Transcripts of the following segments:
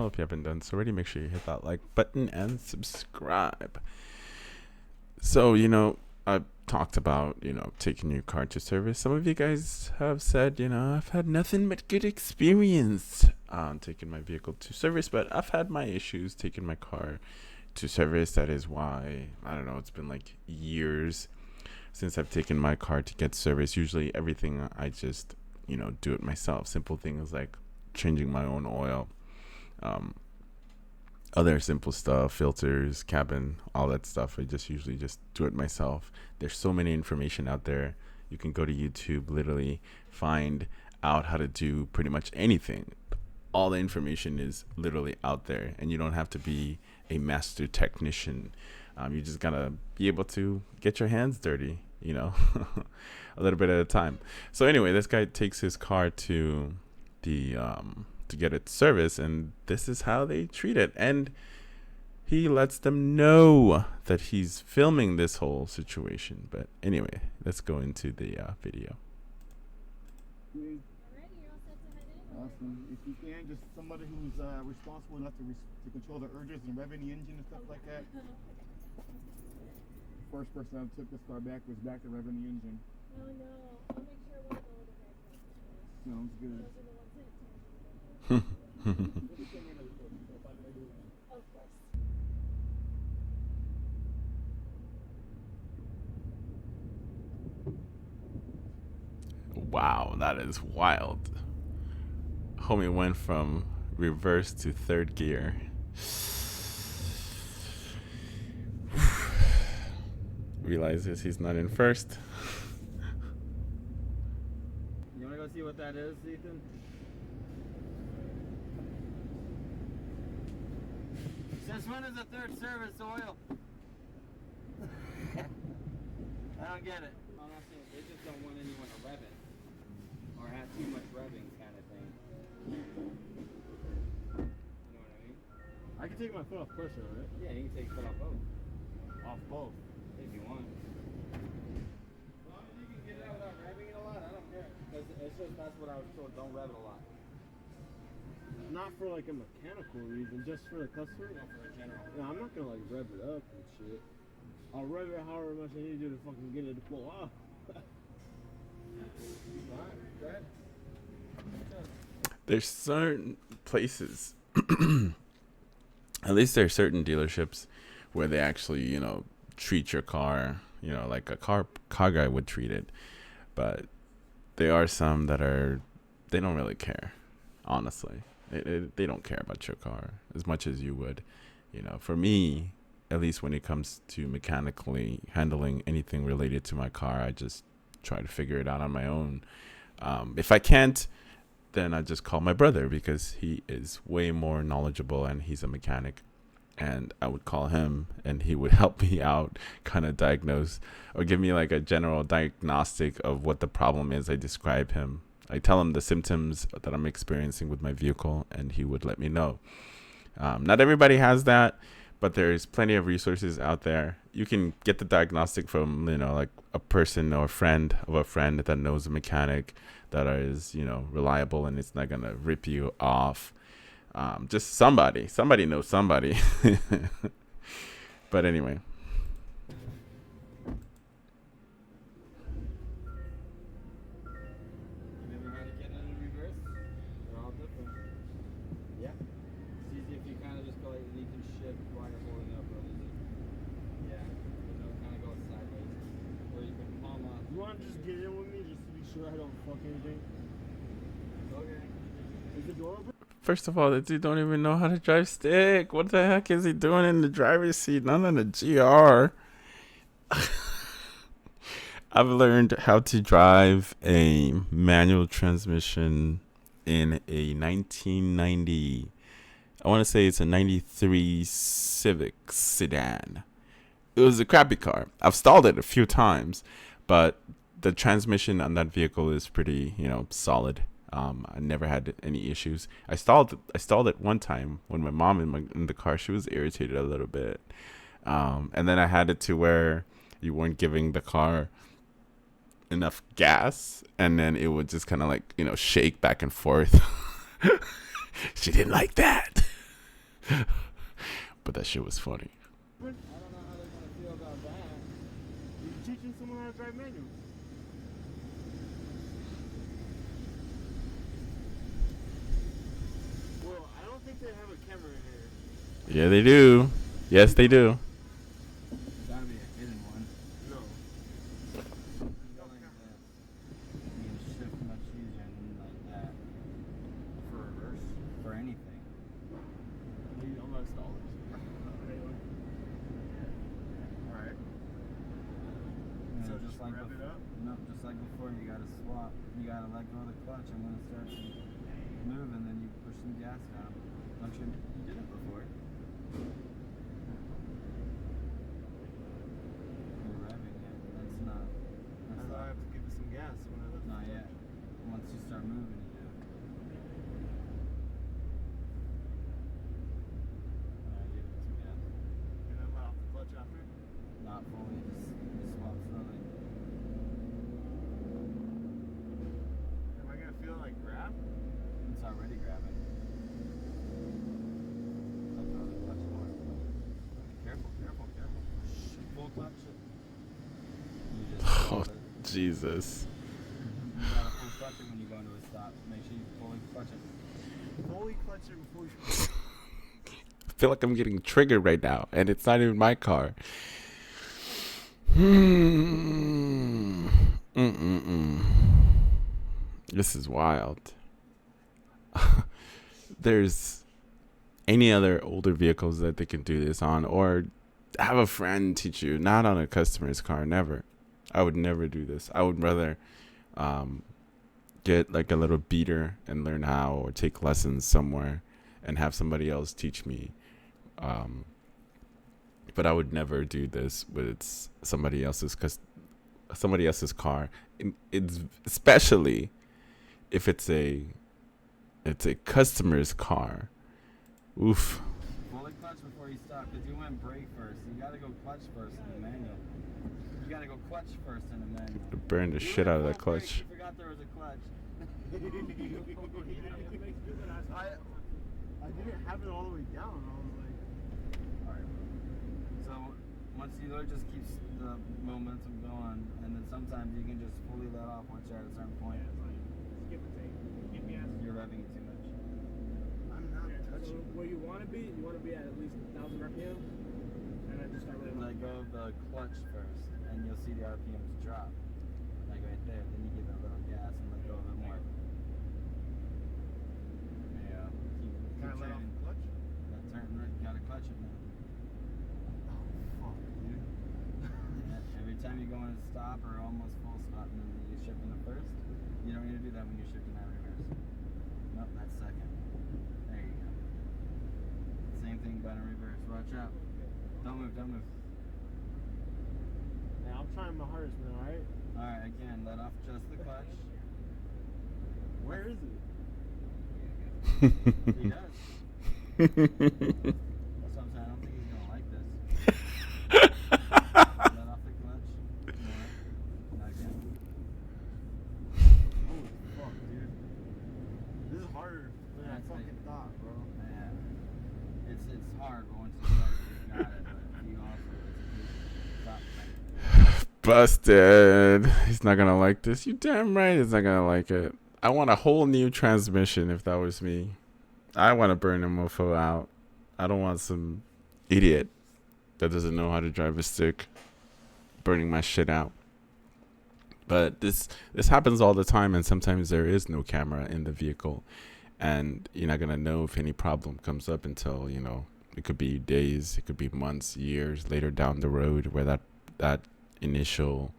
channel. If you haven't done so already, make sure you hit that like button and subscribe. So, I've talked about, taking your car to service. Some of you guys have said, I've had nothing but good experience taking my vehicle to service, but I've had my issues taking my car to service. That is why, I don't know, it's been like years since I've taken my car to get service. Usually everything I just, do it myself. Simple things like changing my own oil, other simple stuff, filters, cabin, all that stuff. I just usually just do it myself. There's so many information out there. You can go to YouTube, literally find out how to do pretty much anything. All the information is literally out there, and you don't have to be a master technician. You just gotta be able to get your hands dirty, a little bit at a time. So anyway, this guy takes his car to the to get it serviced, and this is how they treat it. And he lets them know that he's filming this whole situation. But anyway, let's go into the video. Awesome. If you can, just somebody who's responsible enough to control the urges and revving the engine and stuff like that. First person I took this car back was back to revving the engine. Oh no, I'll make sure we'll go to that. Sounds good. Those are the ones that tend to be of course. Wow, that is wild. Homie went from reverse to third gear. Realizes he's not in first. You wanna go see what that is, Ethan? Since when is the third service oil? I don't get it. I'm not saying they just don't want anyone to rev it or have too much revving kind of thing. You know what I mean? I can take my foot off pressure, right? Yeah, you can take foot off both Off both. if you want. As long as you can get it out without revving it a lot, I don't care. Because it's just that's what I was told. Don't rev it a lot. Not for like a mechanical reason, just for the customer. No, for a general. Yeah, I'm not gonna like rev it up and shit. I'll rev it however much I need to fucking get it to pull off. Alright, go ahead. There's certain places, at least there are certain dealerships where they actually, treat your car, like a car guy would treat it. But there are some that they don't really care, honestly. They don't care about your car as much as you would. For me, at least when it comes to mechanically handling anything related to my car, I just try to figure it out on my own. If I can't, then I just call my brother because he is way more knowledgeable and he's a mechanic. And I would call him and he would help me out, kind of diagnose or give me like a general diagnostic of what the problem is. I describe him. I tell him the symptoms that I'm experiencing with my vehicle, and he would let me know. Not everybody has that, but there's plenty of resources out there. You can get the diagnostic from, like a person or a friend of a friend that knows a mechanic that is, reliable and it's not going to rip you off. Just somebody knows somebody. But anyway. Get in with me just to be sure I don't fuck anything. Okay. Is the door open? First of all, the dude don't even know how to drive stick. What the heck is he doing in the driver's seat? Not in the GR. I've learned how to drive a manual transmission in a 1990, I want to say it's a 93 Civic sedan. It was a crappy car. I've stalled it a few times, but the transmission on that vehicle is pretty, solid. I never had any issues. I stalled it one time when my mom in the car, she was irritated a little bit. And then I had it to where you weren't giving the car enough gas, and then it would just kind of like, shake back and forth. She didn't like that. But that shit was funny. I don't know how they're gonna feel about that. You're teaching someone how to drive manual. Well, I don't think they have a camera in here. Yeah, they do. Yes, they do. Gotta be a hidden one. No. Like that. You can shift much easier than like that. For reverse. For anything. I'm gonna install this. Alright. You know, So just like rev it up? No, just like before, you gotta swap. You gotta let go of the clutch, and when it starts to move, and then you push some gas down. Don't you? You did it before. You're revving it. That's not. That's I not. have to give it some gas when I lift. Not yet. Once you start moving, you do. Give it some gas. And then let off the clutch after. Not fully. Just swap slowly. Am I gonna feel like grab? It's already grabbing. Let go of the clutch more. Careful, careful, careful. Full clutch it. You just Oh, hold it. Jesus. You gotta full clutch it when you go into a stop. Make sure you fully clutch it. Fully clutch it before you. I feel like I'm getting triggered right now, and it's not even my car. Mm-mm-mm. This is wild. There's any other older vehicles that they can do this on, or have a friend teach you, not on a customer's car. Never. I would never do this. I would rather get like a little beater and learn how, or take lessons somewhere and have somebody else teach me. But I would never do this with somebody else's car. It's especially if it's a customer's car. Oof. Fully clutch before you stop, because you went brake first. You gotta go clutch first in the manual. You gotta go clutch first in the manual. Burn the shit out of that clutch. You forgot there was a clutch. I didn't have it all the way down. I was like, Alright. So once you know, it just keeps the momentum going, and then sometimes you can just fully let off once you're at a certain point. Skip the tape. Give me ass. You're revving it too much. I'm not So touching. where you want to be at least 1,000 RPM, and then just start letting Let go of the clutch first, and you'll see the RPMs drop. Like right there. Then you give it a little gas and let go of it more. Yeah. Keep Can I let off turning. the clutch? Turn right. You gotta clutch it now. Oh, fuck, dude. Yeah, every time you go in a stop or almost full stop, and then you shift in the first, you don't need to do that when you're shifting out reverse. Nope, that's second. There you go. Same thing but in reverse. Watch out. Don't move, don't move. Yeah, I'm trying my hardest, man, alright? Alright, again, let off just the clutch. Where is it? He does. That's what I'm saying. I don't think he's gonna like this. Let off the clutch. More. Again. Holy fuck, dude. This is harder than I That's fucking thought, bro. Yeah. It's hard, but once you start it, you got it. But you also, it's a good stop. Busted. He's not gonna like this. You damn right he's not gonna like it. I want a whole new transmission if that was me. I want to burn a mofo out. I don't want some idiot that doesn't know how to drive a stick burning my shit out. But this happens all the time, and sometimes there is no camera in the vehicle, and you're not gonna know if any problem comes up until, you know, it could be days, it could be months, years later down the road, where that initial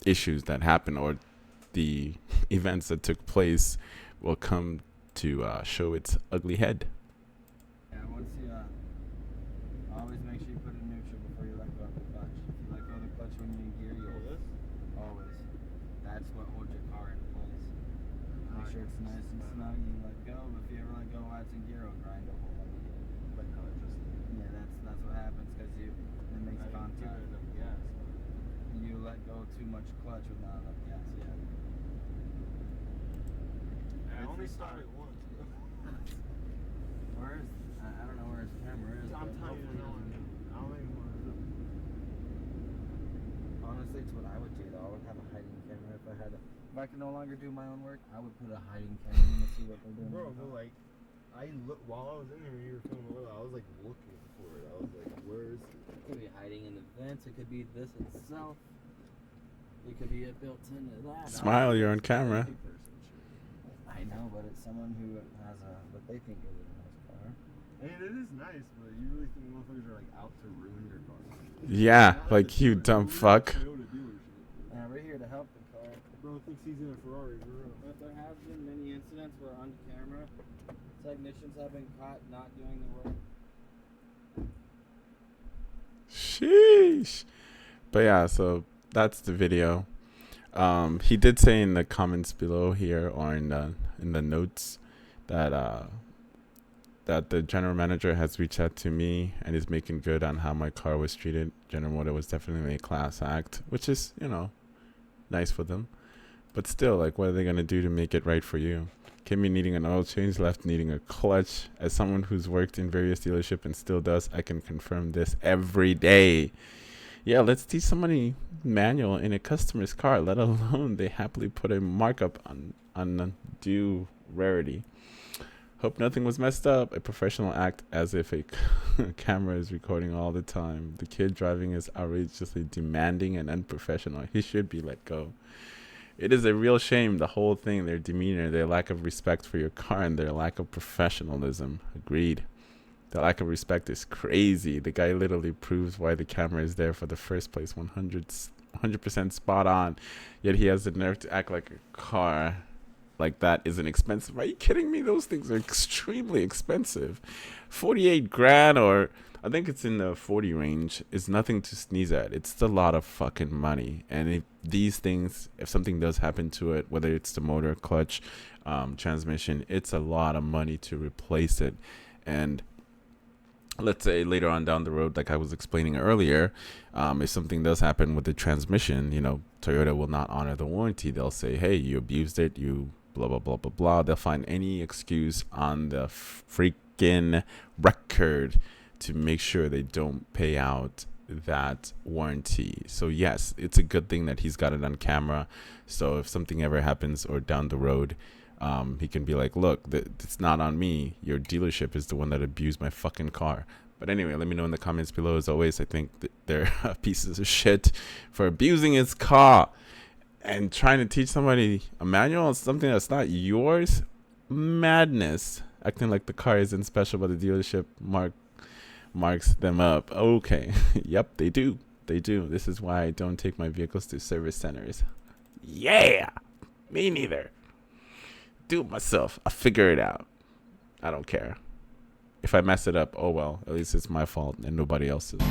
issues that happen, or the events that took place, will come to show its ugly head. Yeah, once you always make sure you put it in neutral before you let go of the clutch. If you let go of the clutch when you're in gear, you'll always. That's what holds your car in place. Make sure it's nice and snug. You let go, but if you ever let go while it's in gear, it'll grind a whole lot. But no, it just. Yeah, that's what happens because it makes contact. Gas. You let go too much clutch with not enough gas. Yeah. I only started once. Where's I I don't know where his camera is. I'm but telling you, hopefully no one. he doesn't. I don't even want to know. Honestly, it's what I would do though. I would have a hiding camera if I had. If I could no longer do my own work, I would put a hiding camera in to see what they're doing. Bro, but like, I look while I was in there and you were filming oil, I was like looking for it. I was like, where is it? It could be hiding in the vents. It could be this itself. It could be it built into that. Smile, you're on camera. I know, but it's someone who has a what they think is a nice car. And it is nice, but you really think motherfuckers are like out to ruin your car? Yeah, like you dumb fuck. Toyota dealership. Yeah, we're here to help the car. Bro thinks he's in a Ferrari for real. But there have been many incidents where on camera, technicians have been caught not doing the work. Sheesh. But yeah, so that's the video. He did say in the comments below here or in the notes that that the general manager has reached out to me and is making good on how my car was treated. General Motor was definitely a class act, which is, you know, nice for them. But still, like, what are they going to do to make it right for you? Came in needing an oil change, left needing a clutch. As someone who's worked in various dealerships and still does, I can confirm this every day. Yeah, let's teach somebody manual in a customer's car, let alone they happily put a markup on undue rarity. Hope nothing was messed up. A professional act as if a camera is recording all the time. The kid driving is outrageously demanding and unprofessional. He should be let go. It is a real shame, the whole thing, their demeanor, their lack of respect for your car, and their lack of professionalism. Agreed. The lack of respect is crazy. The guy literally proves why the camera is there for the first place. 100% spot on. Yet he has the nerve to act like a car like that isn't expensive. Are you kidding me? Those things are extremely expensive. 48 grand, or I think it's in the 40 range, is nothing to sneeze at. It's still a lot of fucking money. And if these things, if something does happen to it, whether it's the motor, clutch, transmission, it's a lot of money to replace it. And let's say later on down the road, like I was explaining earlier, if something does happen with the transmission, you know, Toyota will not honor the warranty. They'll say, hey, you abused it, you blah, blah, blah, blah, blah. They'll find any excuse on the freaking record to make sure they don't pay out that warranty. So yes, it's a good thing that he's got it on camera. So if something ever happens or down the road, he can be like, look, it's not on me. Your dealership is the one that abused my fucking car. But anyway, let me know in the comments below. As always, I think that they're pieces of shit for abusing his car and trying to teach somebody a manual on something that's not yours. Madness. Acting like the car isn't special, but the dealership marks them up. Okay. Yep, they do. They do. This is why I don't take my vehicles to service centers. Yeah. Me neither. Do it myself. I'll figure it out. I don't care. If I mess it up, oh well. At least it's my fault and nobody else's.